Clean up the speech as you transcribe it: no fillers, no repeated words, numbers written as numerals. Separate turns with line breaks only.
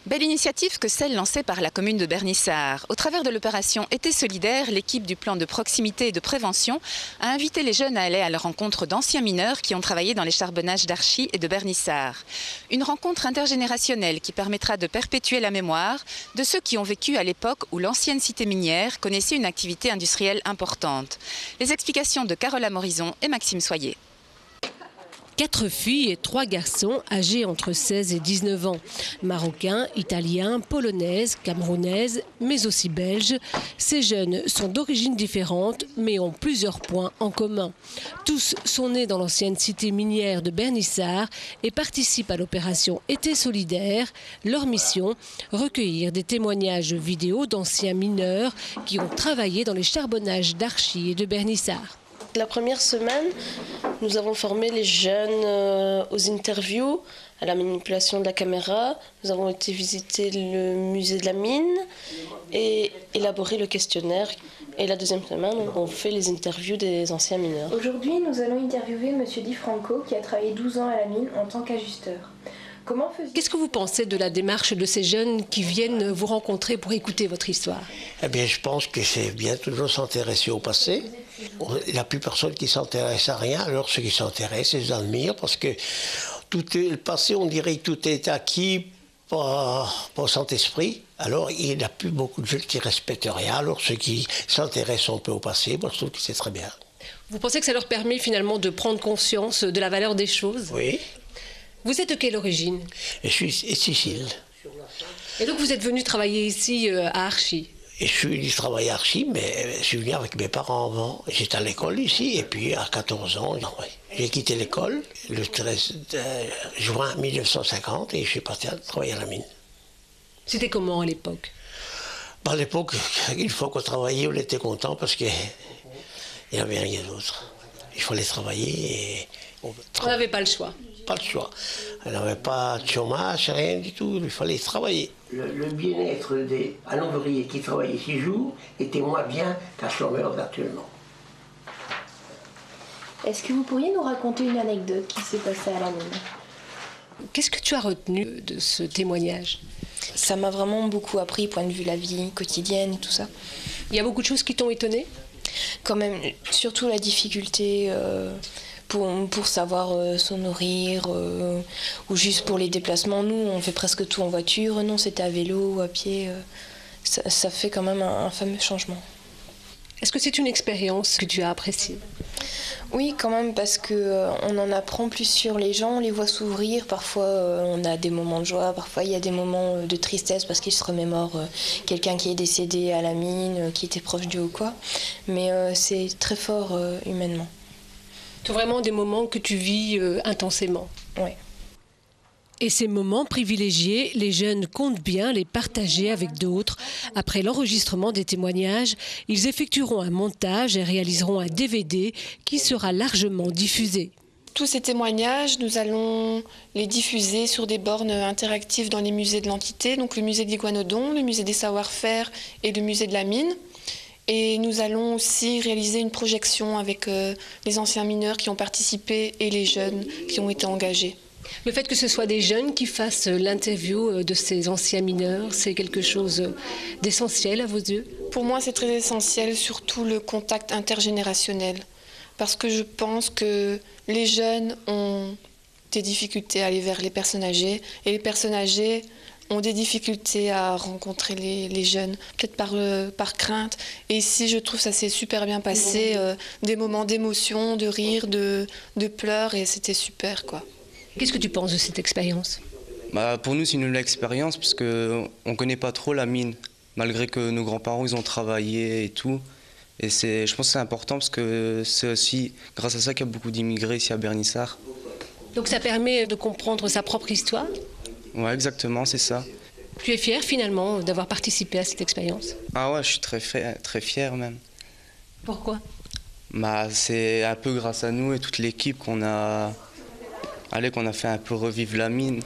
Belle initiative que celle lancée par la commune de Bernissart. Au travers de l'opération Été solidaire, l'équipe du plan de proximité et de prévention a invité les jeunes à aller à la rencontre d'anciens mineurs qui ont travaillé dans les charbonnages d'Archy et de Bernissart. Une rencontre intergénérationnelle qui permettra de perpétuer la mémoire de ceux qui ont vécu à l'époque où l'ancienne cité minière connaissait une activité industrielle importante. Les explications de Carola Morison et Maxime Soyer.
4 filles et 3 garçons âgés entre 16 et 19 ans. Marocains, italiens, polonaises, camerounaises, mais aussi belges. Ces jeunes sont d'origines différentes, mais ont plusieurs points en commun. Tous sont nés dans l'ancienne cité minière de Bernissart et participent à l'opération Été solidaire. Leur mission, recueillir des témoignages vidéo d'anciens mineurs qui ont travaillé dans les charbonnages d'Archy et de Bernissart.
La première semaine, nous avons formé les jeunes aux interviews, à la manipulation de la caméra. Nous avons été visiter le musée de la mine et élaborer le questionnaire. Et la deuxième semaine, on fait les interviews des anciens mineurs.
Aujourd'hui, nous allons interviewer M. Di Franco qui a travaillé 12 ans à la mine en tant qu'ajusteur.
Qu'est-ce que vous pensez de la démarche de ces jeunes qui viennent vous rencontrer pour écouter votre histoire?
Eh bien, je pense que c'est bien toujours s'intéresser au passé. Il n'y a plus personne qui s'intéresse à rien, alors ceux qui s'intéressent, ils admirent, parce que tout est le passé, on dirait que tout est acquis par Saint-Esprit. Alors, il n'y a plus beaucoup de jeunes qui ne respectent rien, alors ceux qui s'intéressent un peu au passé, moi, je trouve que c'est très bien.
Vous pensez que ça leur permet finalement de prendre conscience de la valeur des choses?
Oui.
Vous êtes de quelle origine?
Je suis de Sicile.
Et donc vous êtes venu travailler ici à Archy?
Et je suis venu travailler à Archy, mais je suis venu avec mes parents avant. J'étais à l'école ici, et puis à 14 ans, j'ai quitté l'école le 13 juin 1950 et je suis parti travailler à la mine.
C'était comment à l'époque?
À l'époque, une fois qu'on travaillait, on était content parce qu'il n'y avait rien d'autre. Il fallait travailler et...
On n'avait pas le choix.
Pas le choix. On n'avait pas de chômage, rien du tout. Il fallait travailler. Le bien-être d'un ouvrier qui travaillait 6 jours était moins bien qu'un chômeur actuellement.
Est-ce que vous pourriez nous raconter une anecdote qui s'est passée à la mine?
Qu'est-ce que tu as retenu de ce témoignage?
Ça m'a vraiment beaucoup appris, point de vue la vie quotidienne et tout ça.
Il y a beaucoup de choses qui t'ont étonné?
Quand même, surtout la difficulté pour savoir se nourrir ou juste pour les déplacements. Nous, on fait presque tout en voiture. Non, c'était à vélo ou à pied. Ça fait quand même un fameux changement.
Est-ce que c'est une expérience que tu as appréciée?
Oui, quand même, parce qu'on en apprend plus sur les gens, on les voit s'ouvrir. Parfois, on a des moments de joie, parfois il y a des moments de tristesse parce qu'ils se remémorent quelqu'un qui est décédé à la mine, qui était proche d'eux ou quoi. Mais c'est très fort humainement.
C'est vraiment des moments que tu vis intensément.
Oui.
Et ces moments privilégiés, les jeunes comptent bien les partager avec d'autres. Après l'enregistrement des témoignages, ils effectueront un montage et réaliseront un DVD qui sera largement diffusé.
Tous ces témoignages, nous allons les diffuser sur des bornes interactives dans les musées de l'entité, donc le musée de l'Iguanodon, le musée des savoir-faire et le musée de la mine. Et nous allons aussi réaliser une projection avec les anciens mineurs qui ont participé et les jeunes qui ont été engagés.
Le fait que ce soit des jeunes qui fassent l'interview de ces anciens mineurs, c'est quelque chose d'essentiel à vos yeux?
Pour moi, c'est très essentiel, surtout le contact intergénérationnel. Parce que je pense que les jeunes ont des difficultés à aller vers les personnes âgées et les personnes âgées ont des difficultés à rencontrer les jeunes, peut-être par crainte. Et ici, je trouve que ça s'est super bien passé, des moments d'émotion, de rire, de pleurs, et c'était super, quoi.
Qu'est-ce que tu penses de cette expérience?
Pour nous, c'est une nouvelle expérience parce qu'on ne connaît pas trop la mine, malgré que nos grands-parents ils ont travaillé et tout. Et je pense que c'est important parce que c'est aussi grâce à ça qu'il y a beaucoup d'immigrés ici à Bernissart.
Donc ça permet de comprendre sa propre histoire?
Ouais, exactement, c'est ça.
Tu es fier finalement d'avoir participé à cette expérience?
Ah ouais, je suis très fier même.
Pourquoi?
C'est un peu grâce à nous et toute l'équipe qu'on a fait un peu revivre la mine.